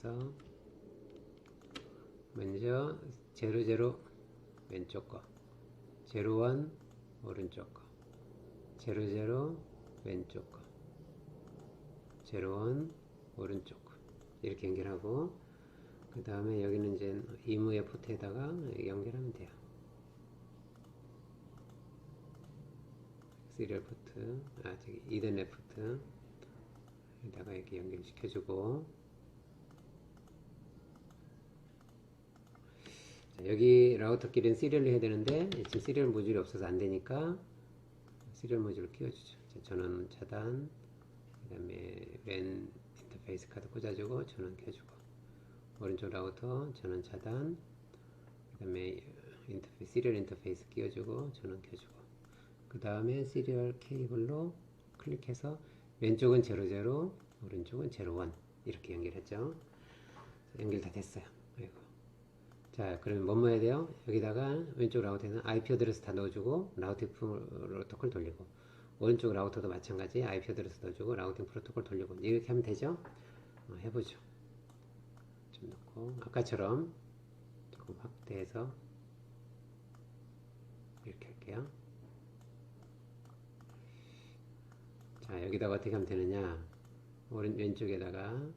그래서 먼저 00 왼쪽 거, 01 오른쪽 거, 00 왼쪽 거, 01 오른쪽 거 이렇게 연결하고, 그 다음에 여기는 이제 이무의 포트에다가 연결하면 돼요. 시리얼 포트, 저기 이더넷 포트 에다가 이렇게 연결시켜주고, 자, 여기 라우터끼리는 시리얼로 해야 되는데 지금 시리얼 모듈이 없어서 안 되니까 시리얼 모듈을 끼워주죠. 자, 전원 차단, 그 다음에 랜 인터페이스 카드 꽂아주고 전원 켜주고, 오른쪽 라우터 전원 차단, 그 다음에 시리얼 인터페이스 끼워주고 전원 켜주고, 그 다음에 시리얼 케이블로 클릭해서 왼쪽은 00, 오른쪽은 01 이렇게 연결했죠. 연결 다 됐어요. 아이고. 자, 그러면 뭐 해야 돼요? 여기다가 왼쪽 라우터에는 IP 어드레스 다 넣어주고 라우팅 프로토콜 돌리고, 오른쪽 라우터도 마찬가지 IP 어드레스 넣어주고 라우팅 프로토콜 돌리고, 이렇게 하면 되죠? 해보죠. 좀 넣고 아까처럼 조금 확대해서 이렇게 할게요. 자, 여기다가 어떻게 하면 되느냐, 왼쪽에다가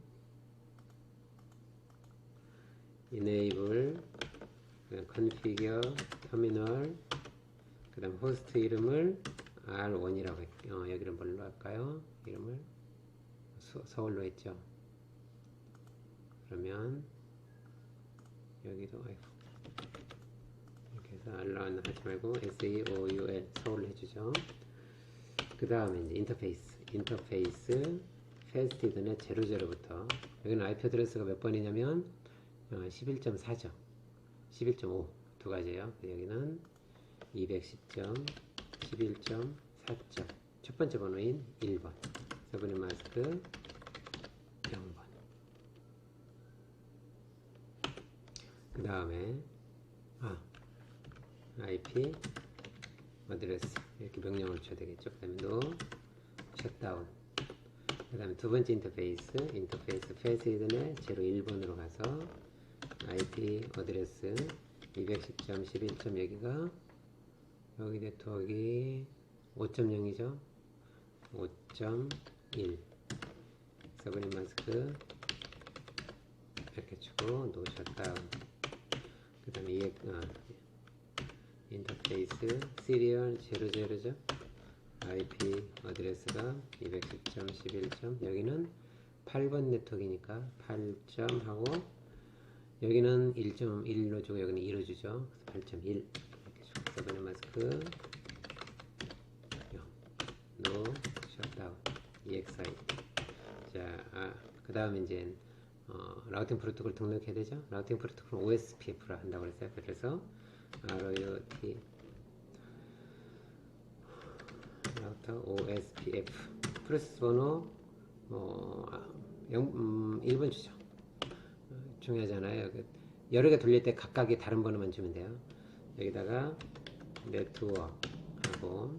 enable, configure, terminal, 그 다음 호스트 이름을 R1이라고 할게요. 여기를 뭘로 할까요? 이름을 서울로 했죠. 그러면 여기도 이렇게 해서 R1 하지 말고 SEOUL 서울로 해주죠. 그 다음에 이제 인터페이스 패스트 이더넷 00부터, 여기는 IP 어드레스가 몇 번이냐면 11.4죠. 11.5 두 가지예요. 여기는 210.11.4점 첫 번째 번호인 1번 서브넷 마스크 0번. 그 다음에 IP 어드레스 이렇게 명령을 줘야 되겠죠. 그 다음에 no 셧다운, 그 다음에 두 번째 인터페이스 패스 이더넷 01번으로 가서 IP 어드레스 210.11. 여기가 여기 네트워크 5.0이죠 5.1 서브넷 마스크 이렇게 주고 노 셧다운, 그 다음에 인터페이스 시리얼 00죠. IP 어드레스가 210.11. 여기는 8번 네트워크니까 8점 하고, 여기는 1.1로 주고 여기는 2로 주죠. 8.1 이렇게 주고, 서브넷 마스크 노 셧다운 EXI. 자, 그 다음에 이제 라우팅 프로토콜 등록해야 되죠. 라우팅 프로토콜 OSPF로 한다고 그랬어요. 그래서 ROT 라우터 OSPF 프로세스 번호 1번 주죠. 중요하잖아요. 여러 개 돌릴 때 각각의 다른 번호만 주면 돼요. 여기다가 네트워크하고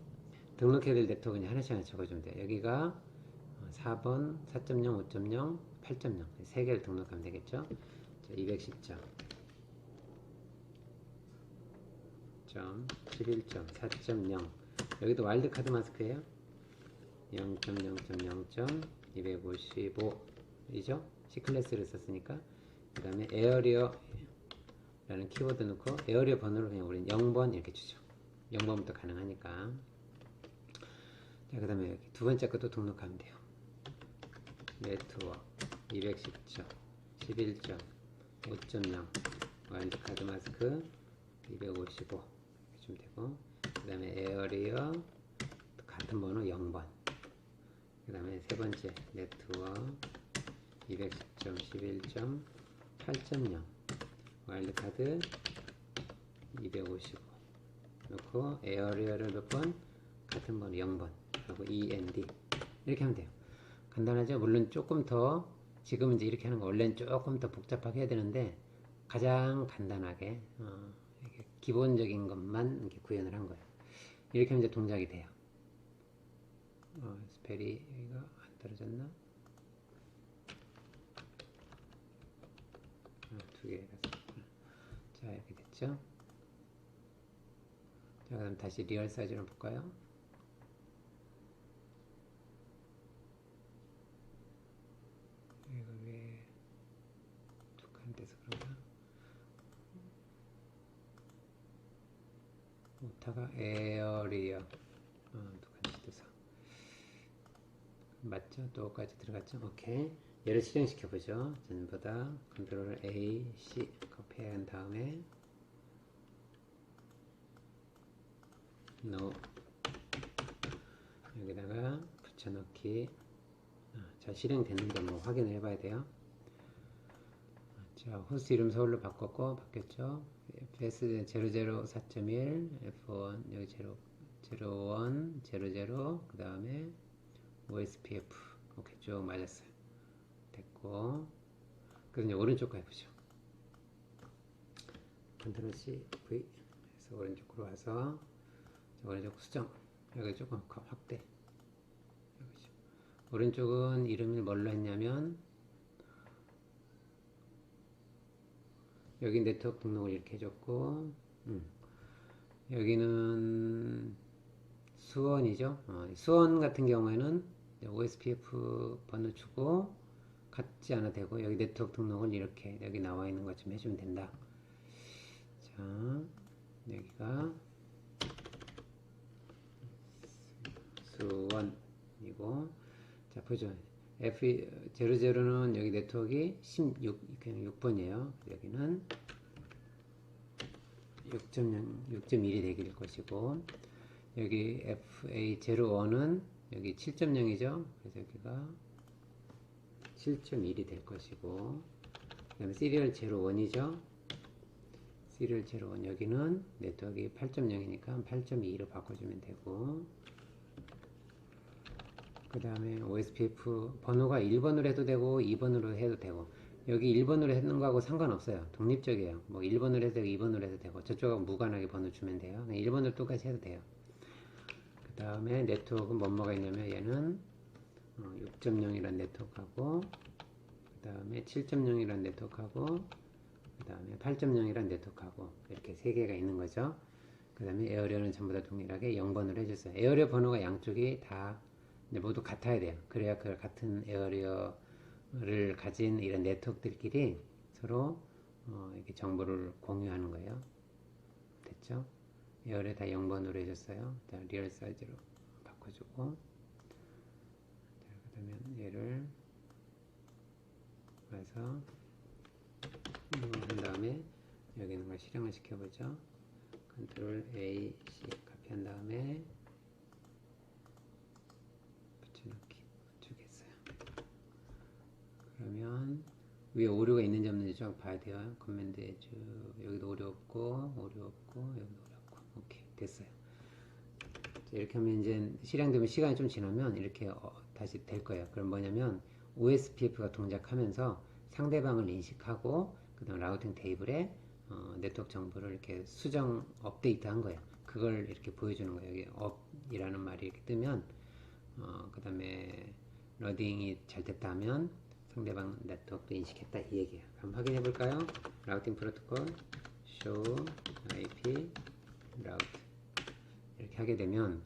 등록해야 될 네트워크는 하나씩 적어주면 돼요. 여기가 4번 4.0 5.0 8.0 세 개를 등록하면 되겠죠. 210점 11.4.0 여기도 와일드카드 마스크예요. 0.0.0. 255 이죠? C클래스를 썼으니까. 그 다음에 에어리어 라는 키워드 넣고 에어리어 번호를 그냥 우리는 0번 이렇게 주죠. 0번부터 가능하니까. 자, 그 다음에 여기 두 번째 것도 등록하면 돼요. 네트워크 210점 11점 5.0 와일드카드 마스크 255 주면 되고, 그 다음에 에어리어 같은 번호 0번, 그 다음에 세 번째 네트워크 210.11. 8.0 와일드카드 255 넣고 에어리어를 몇 번? 같은 번호 0번 하고 END 이렇게 하면 돼요. 간단하죠? 물론 조금 더 지금은 이제 이렇게 하는 거 원래는 조금 더 복잡하게 해야 되는데 가장 간단하게 기본적인 것만 이렇게 구현을 한 거예요. 이렇게 하면 이제 동작이 돼요. 스펠이 여기가 안 떨어졌나? 됐죠? 자, 그럼 다시 리얼 사이즈로 볼까요? 이거 왜 두 칸 돼서 그런가? 오타가 에어리어 두 칸씩 돼서 맞죠? 또까지 들어갔죠? 오케이. 얘를 실행시켜 보죠. 전부 다 컨트롤 A, C 커피한 다음에 no 여기다가 붙여넣기. 자, 실행됐는지 한번 확인을 해봐야 돼요. 자, 호스트 이름 서울로 바꿨고 바뀌었죠? FS 004.1 F1 여기 01 00 그 다음에 OSPF 오케이 쭉 맞았어요. 됐고 그래서 이제 오른쪽 거 해보죠. 컨트롤 C V 해서 오른쪽으로 와서 오른쪽 수정 여기 조금 확대. 여기죠. 오른쪽은 이름을 뭘로 했냐면 여기 네트워크 등록을 이렇게 해줬고 여기는 수원이죠. 수원 같은 경우에는 OSPF 번호 주고 같지 않아도 되고 여기 네트워크 등록을 이렇게 여기 나와 있는 것좀 해주면 된다. 자 여기가 수원이고 자 보죠. F00는 여기 네트워크가 16 그냥 6번이에요. 여기는 6.1이 되길 것이고 여기 FA01은 여기 7.0이죠. 그래서 여기가 7.1이 될 것이고 그 다음에 시리얼 01이죠. 시리얼 01 여기는 네트워크가 8.0이니까 8.2로 바꿔주면 되고 그 다음에 OSPF 번호가 1번으로 해도 되고 2번으로 해도 되고 여기 1번으로 했는 거하고 상관없어요. 독립적이에요. 뭐 1번으로 해도 되고 2번으로 해도 되고 저쪽하고 무관하게 번호 주면 돼요. 1번으로 똑같이 해도 돼요. 그 다음에 네트워크는 뭐가 있냐면 얘는 6.0이란 네트워크하고 그 다음에 7.0이란 네트워크하고 그 다음에 8.0이란 네트워크하고 이렇게 세 개가 있는 거죠. 그 다음에 에어리어는 전부 다 동일하게 0번으로 해줬어요. 에어리어 번호가 양쪽이 다 모두 같아야 돼요. 그래야 그 같은 에어리어를 가진 이런 네트워크들끼리 서로 이렇게 정보를 공유하는 거예요. 됐죠? 에어리어 다 0번으로 해줬어요. 리얼 사이즈로 바꿔주고 그러면 얘를 와서 한 다음에 여기 있는 걸 실행을 시켜보죠. 컨트롤 A, C 카피한 다음에 붙여넣기 주겠어요. 그러면 위에 오류가 있는지 없는지 좀 봐야 돼요. 커맨드에 쭉 여기도 오류 없고 오류 없고 여기도 오류 없고 오케이 됐어요. 이렇게 하면 이제 실행되면 시간이 좀 지나면 이렇게 다시 될 거예요. 그럼 뭐냐면 OSPF가 동작하면서 상대방을 인식하고 그 다음 라우팅 테이블에 네트워크 정보를 이렇게 수정 업데이트 한 거예요. 그걸 이렇게 보여주는 거예요. 여기 업이라는 말이 이렇게 뜨면 그 다음에 러딩이 잘 됐다 하면 상대방 네트워크도 인식했다 이 얘기예요. 한번 확인해 볼까요? 라우팅 프로토콜 show IP route 이렇게 하게 되면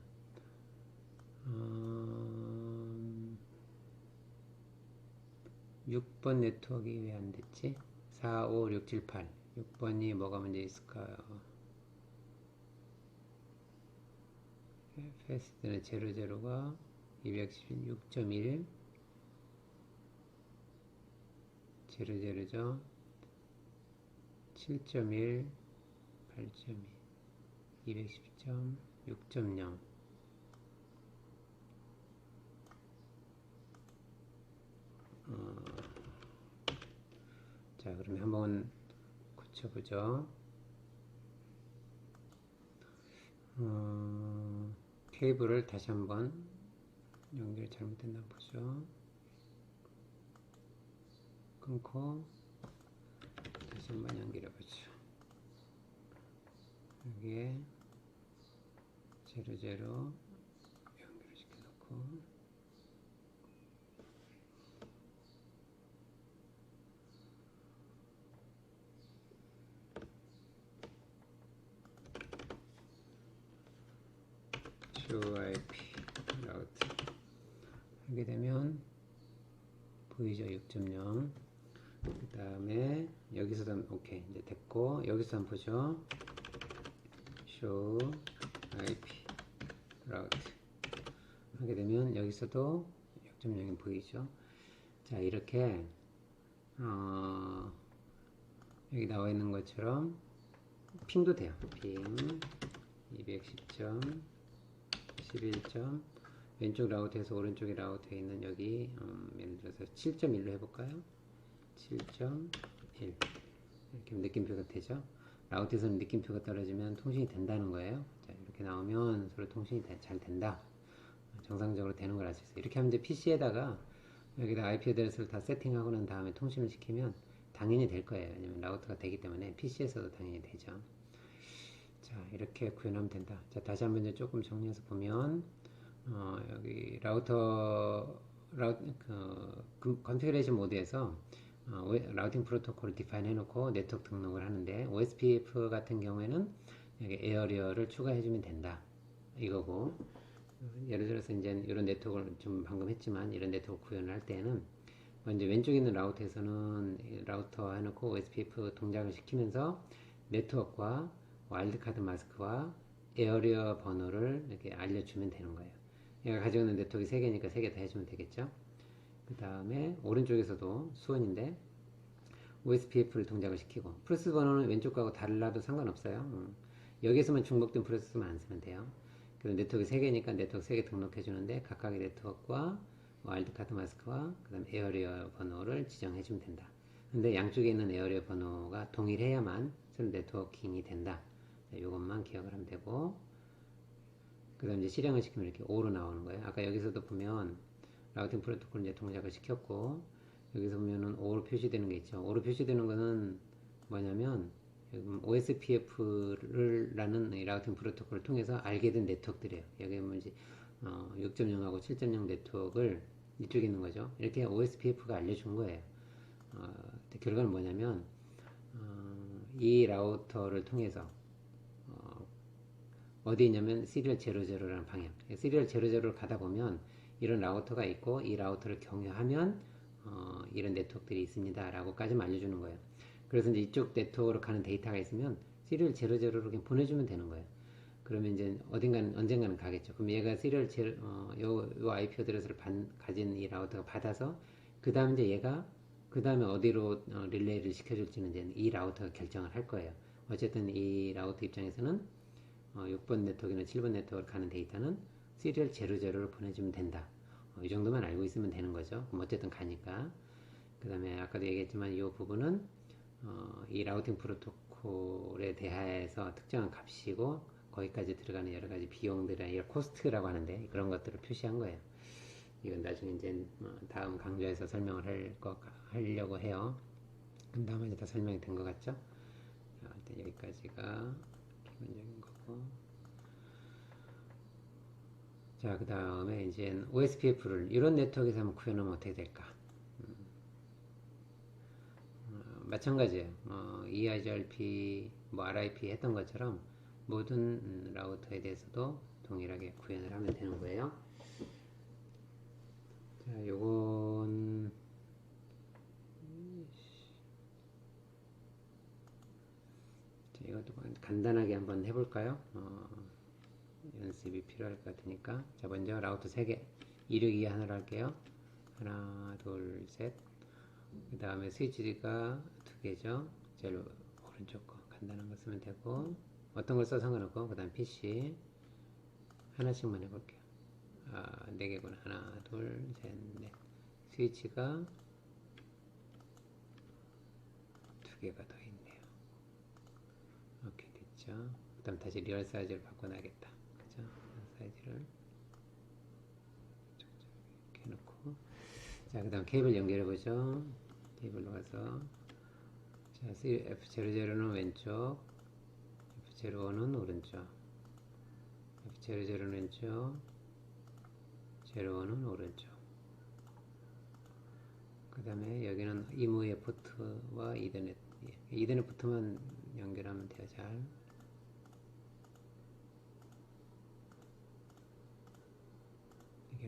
6번 네트워크가 왜 안 됐지? 4, 5, 6, 7, 8 6번이 뭐가 문제 있을까요? 패스트는 00가 216.1 00죠 7.1 8.2 210.6.0 자 그러면 한번 고쳐보죠. 케이블을 다시 한번 연결 잘못됐나 보죠. 끊고 다시 한번 연결해 보죠. 여기에 00 연결을 시켜놓고 IP 라우트 하게 되면 보이죠? 6.0. 그 다음에 여기서도 오케이 이제 됐고, 여기서 한번 보죠. show IP 라우트 하게 되면 여기서도 6.0이 보이죠? 자, 이렇게 여기 나와 있는 것처럼 핑도 돼요. 핑 210점 11점 왼쪽 라우트에서 오른쪽에 라우트에 있는 여기 예를 들어서 7.1로 해볼까요? 7.1 이렇게 느낌표가 되죠. 라우트에서는 느낌표가 떨어지면 통신이 된다는 거예요. 자, 이렇게 나오면 서로 통신이 잘 된다, 정상적으로 되는 걸 알 수 있어요. 이렇게 하면 이제 PC에다가 여기다 IP 어드레스를 다 세팅하고 난 다음에 통신을 시키면 당연히 될 거예요. 왜냐면 라우터가 되기 때문에 PC에서도 당연히 되죠. 자, 이렇게 구현하면 된다. 자, 다시 한번 이제 조금 정리해서 보면 여기 컨피그레이션 모드에서 라우팅 프로토콜을 디파인 해놓고 네트워크 등록을 하는데, OSPF 같은 경우에는 여기 에어리어를 추가해주면 된다 이거고, 예를 들어서 이제 이런 네트워크를 좀 방금 했지만 이런 네트워크 구현을 할 때는 먼저 왼쪽에 있는 라우터에서는 라우터 해놓고 OSPF 동작을 시키면서 네트워크와 와일드카드 마스크와 에어리어 번호를 이렇게 알려주면 되는 거예요. 얘가 가지고 있는 네트워크가 3개니까 3개 다 해주면 되겠죠. 그 다음에 오른쪽에서도 수원인데 OSPF를 동작을 시키고, 프로세스 번호는 왼쪽 거하고 달라도 상관없어요. 여기에서만 중복된 프로세스만 안 쓰면 돼요. 그래서 네트워크 3개니까 네트워크 3개 등록해 주는데 각각의 네트워크와 와일드카드 마스크와 그 다음에 에어리어 번호를 지정해 주면 된다. 근데 양쪽에 있는 에어리어 번호가 동일해야만 서로 네트워킹이 된다. 이것만 기억을 하면 되고, 그 다음 이제 실행을 시키면 이렇게 5로 나오는 거예요. 아까 여기서도 보면 라우팅 프로토콜 이제 동작을 시켰고, 여기서 보면은 5로 표시되는 게 있죠. 5로 표시되는 거는 뭐냐면 OSPF를 라는 라우팅 프로토콜을 통해서 알게 된 네트워크들이에요. 여기 보면 이제 6.0하고 7.0 네트워크를 이쪽에 있는 거죠. 이렇게 OSPF가 알려준 거예요. 결과는 뭐냐면 이 라우터를 통해서 어디 있냐면 시리얼 00라는 방향, 시리얼 00를 가다 보면 이런 라우터가 있고 이 라우터를 경유하면 이런 네트워크들이 있습니다 라고까지 알려주는 거예요. 그래서 이제 이쪽 네트워크로 가는 데이터가 있으면 시리얼 00로 그냥 보내주면 되는 거예요. 그러면 이제 언젠가는 가겠죠. 그럼 얘가 시리얼 요 IP 어드레스를 가진 이 라우터가 받아서 그 다음 이제 얘가 그 다음에 어디로 릴레이를 시켜줄지는 이제 이 라우터가 결정을 할 거예요. 어쨌든 이 라우터 입장에서는 6번 네트워크나 7번 네트워크로 가는 데이터는 시리얼 00를 보내주면 된다. 이 정도만 알고 있으면 되는 거죠. 그럼 어쨌든 가니까. 그 다음에 아까도 얘기했지만 이 부분은 이 라우팅 프로토콜에 대하여서 특정한 값이고 거기까지 들어가는 여러 가지 비용들이나 이런 코스트라고 하는데 그런 것들을 표시한 거예요. 이건 나중에 이제 다음 강좌에서 설명을 하려고 해요. 그럼 다음에 이제 다 설명이 된 것 같죠? 자, 일단 여기까지가 기본적인 거고. 자, 그 다음에 이제 OSPF를 이런 네트워크에서 한번 구현하면 어떻게 될까? 마찬가지예요. EIGRP, RIP 했던 것처럼 모든 라우터에 대해서도 동일하게 구현을 하면 되는 거예요. 자, 요건 자, 이것도 간단하게 한번 해볼까요? 연습이 필요할 것 같으니까. 자, 먼저 라우터 3개 262 하나로 할게요. 하나, 둘, 셋. 그 다음에 스위치가 2개죠. 제일 오른쪽 거 간단한 거 쓰면 되고, 어떤 걸 써도 상관없고, 그 다음 PC 하나씩만 해볼게요. 4개구나. 하나, 둘, 셋, 넷. 스위치가 2개가 더 있네요. 오케이, 됐죠. 그 다음 다시 리얼 사이즈를 바꿔놔야겠다. 그죠? 리얼 사이즈를 이렇게 해놓고, 자, 그 다음 케이블 연결해보죠. 케이블로 가서, 자, F00는 왼쪽, F01은 오른쪽, F00는 왼쪽, 01은 오른쪽. 그 다음에 여기는 이무의 포트와 이더넷, 이더넷 포트만 연결하면 돼요. 잘.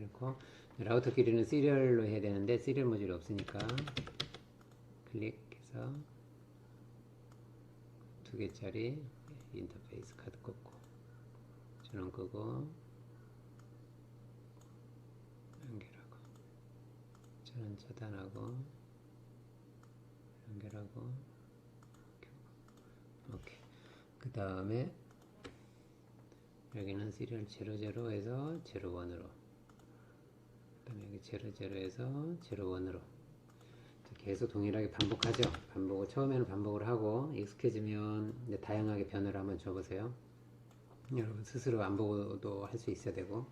이렇게 놓고 라우터 길이는 시리얼로 해야 되는데 시리얼 모듈이 없으니까 클릭해서 2개짜리 인터페이스 카드 꽂고 전원 끄고 연결하고 전원 차단하고 연결하고 오케이. 그 다음에 여기는 시리얼 00에서 01으로 그 다음에 여기 00에서 01으로 계속 동일하게 반복하죠. 반복을 처음에는 반복을 하고 익숙해지면 이제 다양하게 변화를 한번 줘보세요. 여러분 스스로 안 보고도 할 수 있어야 되고.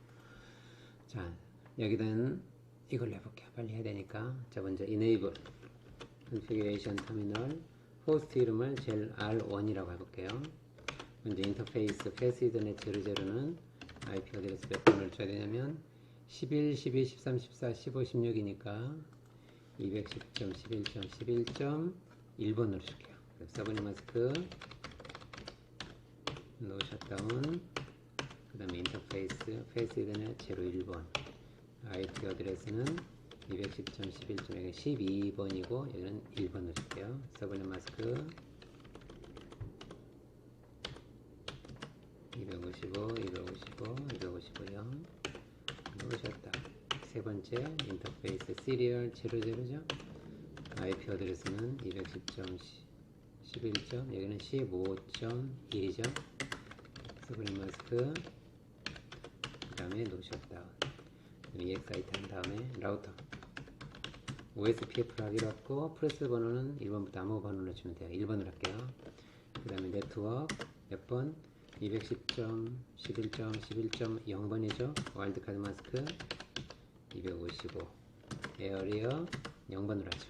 자, 여기는 이걸 해볼게요. 빨리 해야 되니까. 자, 먼저 enable configuration terminal 호스트 이름을 젤R1이라고 해볼게요. 먼저 인터페이스 패스 이더넷 00는 IP 어드레스 몇 번을 줘야 되냐면 11, 12, 13, 14, 15, 16이니까 210.11.11.1번으로 줄게요. 서브넷 마스크 노 셧다운 그 다음에 인터페이스 패스 이더넷 01번 IP 어드레스는 210.11. 12번이고 여기는 1번으로 줄게요. 서브넷 마스크 255, 255, 255요. 놓으셨다. 세 번째 인터페이스 시리얼 00죠. IP 어드레스는 210.11. 여기는 15.1이죠. 서브넷 마스크 그 다음에 놓으셨다. EXIT 한 다음에 라우터 OSPF를 하기로 했고 프레스 번호는 1번부터 아무 번호로 주면 돼요. 1번으로 할게요. 그 다음에 네트워크 몇 번? 210.11.11.0번이죠. 와일드카드 마스크 255 에어리어 0번으로 하죠.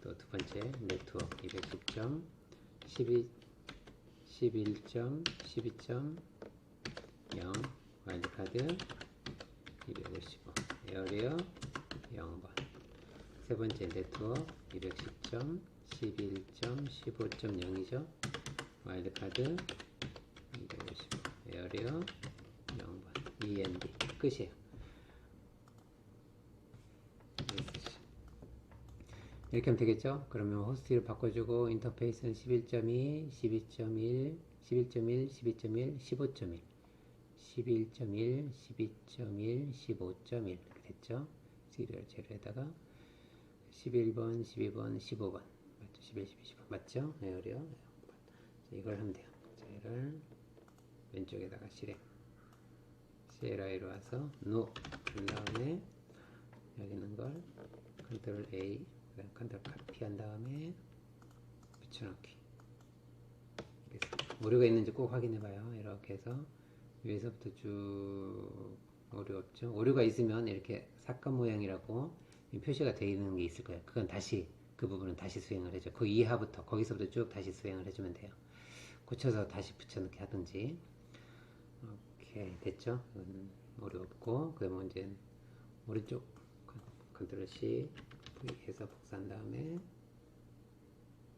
또 두 번째 네트워크 210.11.12.0 와일드카드 255 에어리어 0번. 세 번째 네트워크 210.11.15.0이죠. 와일드카드 255 에어리어 0번. END 끝이에요. 이렇게 하면 되겠죠? 그러면 호스트를 바꿔주고 인터페이스는 11.2, 12.1, 11.1, 12.1, 15.1 11.1, 12.1, 15.1 이렇게 됐죠? 시리얼 제로에다가 11번, 12번, 15번 맞죠? 11, 12, 15 맞죠? 에어리어 이걸 하면 돼요. 자, 이를 왼쪽에다가 실행 CLI로 와서 NO 그 다음에 여기 있는 걸 컨트롤 A 컨트롤 카피 한 다음에 붙여넣기. 오류가 있는지 꼭 확인해 봐요. 이렇게 해서 위에서부터 쭉 오류 없죠. 오류가 있으면 이렇게 사건 모양이라고 표시가 되어 있는 게 있을 거예요. 그건 다시 그 부분은 다시 수행을 해줘. 그 이하부터 거기서부터 쭉 다시 수행을 해주면 돼요. 고쳐서 다시 붙여넣기 하든지. 오케이 됐죠. 오류 없고 그러면 이제 오른쪽 컨트롤 C V에서 복사한 다음에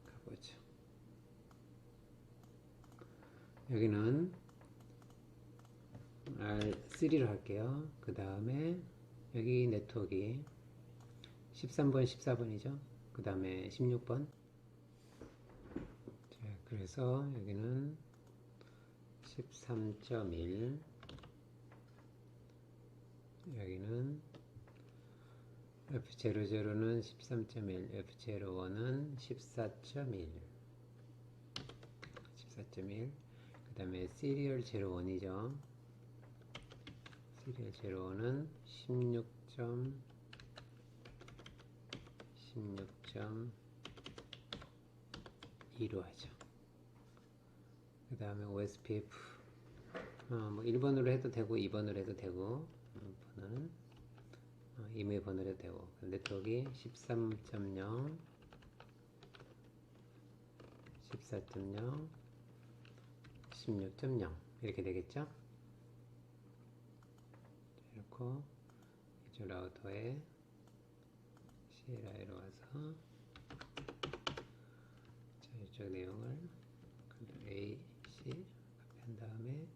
가보죠. 여기는 R3로 할게요. 그 다음에 여기 네트워크 13번, 14번이죠. 그 다음에 16번. 자, 그래서 여기는 13.1 여기는 F00는 13.1 F01은 14.1 14.1 그 다음에 시리얼 01이죠. 시리얼 01은 16.2로 하죠. 그 다음에 OSPF 뭐 1번으로 해도 되고 2번으로 해도 되고 번호는 이메일 번호로 해도 되고 네트워크 13.0 14.0 16.0 이렇게 되겠죠. 이렇게 이쪽 라우터에 CLI로 와서 자, 이쪽 내용을 컨트롤 A, C 한 다음에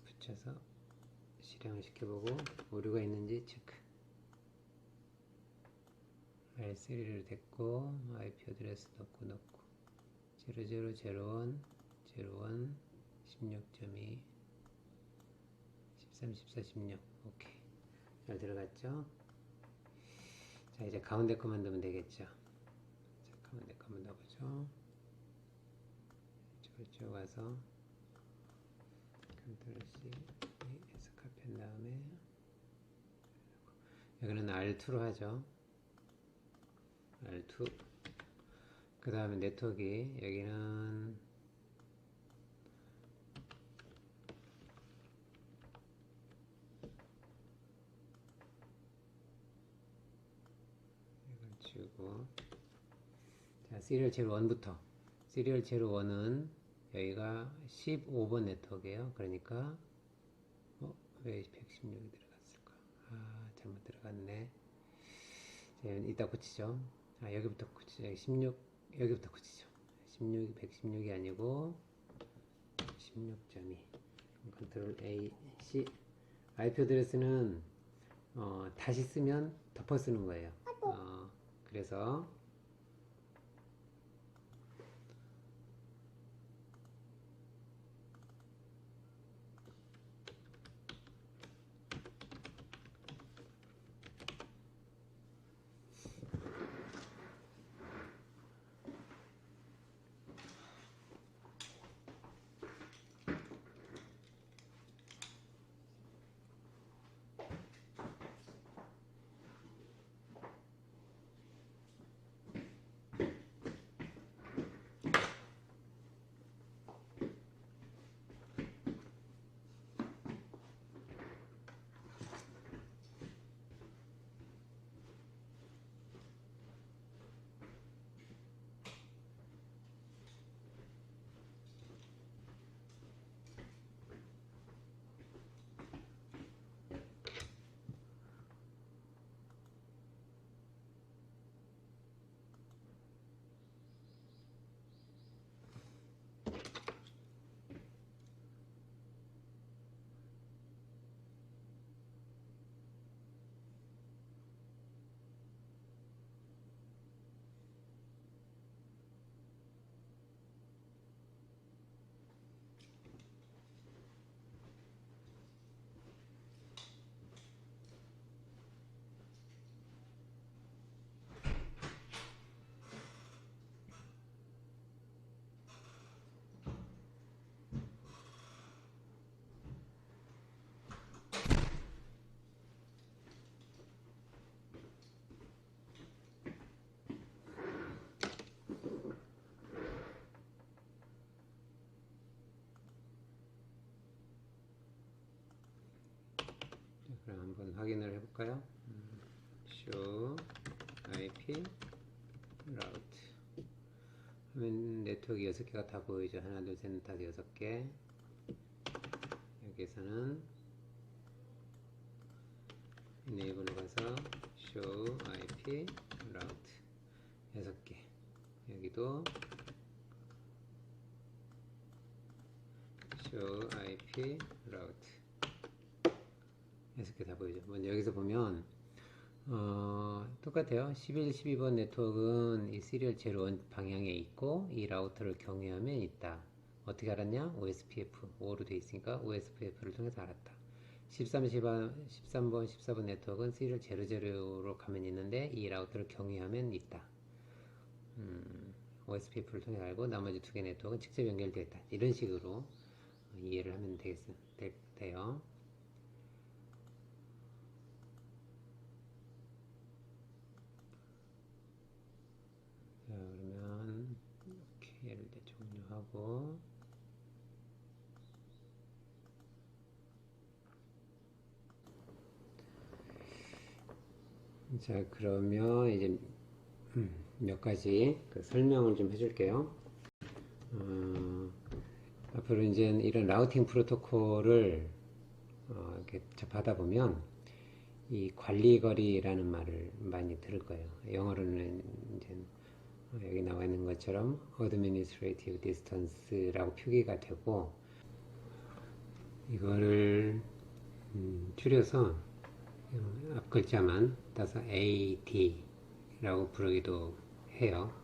붙여서 실행 실행을 시켜보고 오류가 있는지 체크. R3를 됐고 IP 어드레스 넣고 0001 16.2 13 14 16 오케이. 잘 들어갔죠? 자, 이제 가운데 거만 넣으면 되겠죠. 자, 가운데 거만 넣어보죠. 이쪽으로 쭉 와서 컨트롤 C 에스카펜 다음에 여기는 R2로 하죠. R2. 그 다음에 네트워크 여기는 이걸 지우고, 자, 시리얼 제로 1부터 시리얼 제로 1은 여기가 15번 네트워크예요. 그러니까 왜 116이 들어갔을까? 잘못 들어갔네. 자, 이따 고치죠. 여기부터 고치죠. 16 여기부터 고치죠. 116이 아니고 16.2. 컨트롤 A, C. IP 어드레스는 다시 쓰면 덮어 쓰는 거예요. 그래서 그럼 한번 확인을 해볼까요? show IP route 하면 네트워크 6개가 다 보이죠. 하나, 둘, 셋, 넷, 다섯, 6개. 여기에서는 enable로 가서 show IP route 6개. 여기도 show IP route 6개 다 보이죠. 먼저 여기서 보면 똑같아요. 11, 12번 네트워크는 이 시리얼 제로 1 방향에 있고 이 라우터를 경유하면 있다. 어떻게 알았냐? OSPF 5로 되어 있으니까 OSPF를 통해서 알았다. 13번, 14번 네트워크는 시리얼 00로 가면 있는데 이 라우터를 경유하면 있다. OSPF를 통해 알고 나머지 2개 네트워크는 직접 연결되어 있다. 이런 식으로 이해를 하면 돼요. 자, 그러면 이렇게 얘를 종료하고 자, 그러면 이제 몇 가지 설명을 좀 해줄게요. 앞으로 이제 이런 라우팅 프로토콜을 이렇게 접하다 보면 이 관리거리라는 말을 많이 들을 거예요. 영어로는 이제 여기 나와 있는 것처럼 administrative distance라고 표기가 되고 이거를 줄여서 앞 글자만 따서 AD라고 부르기도 해요.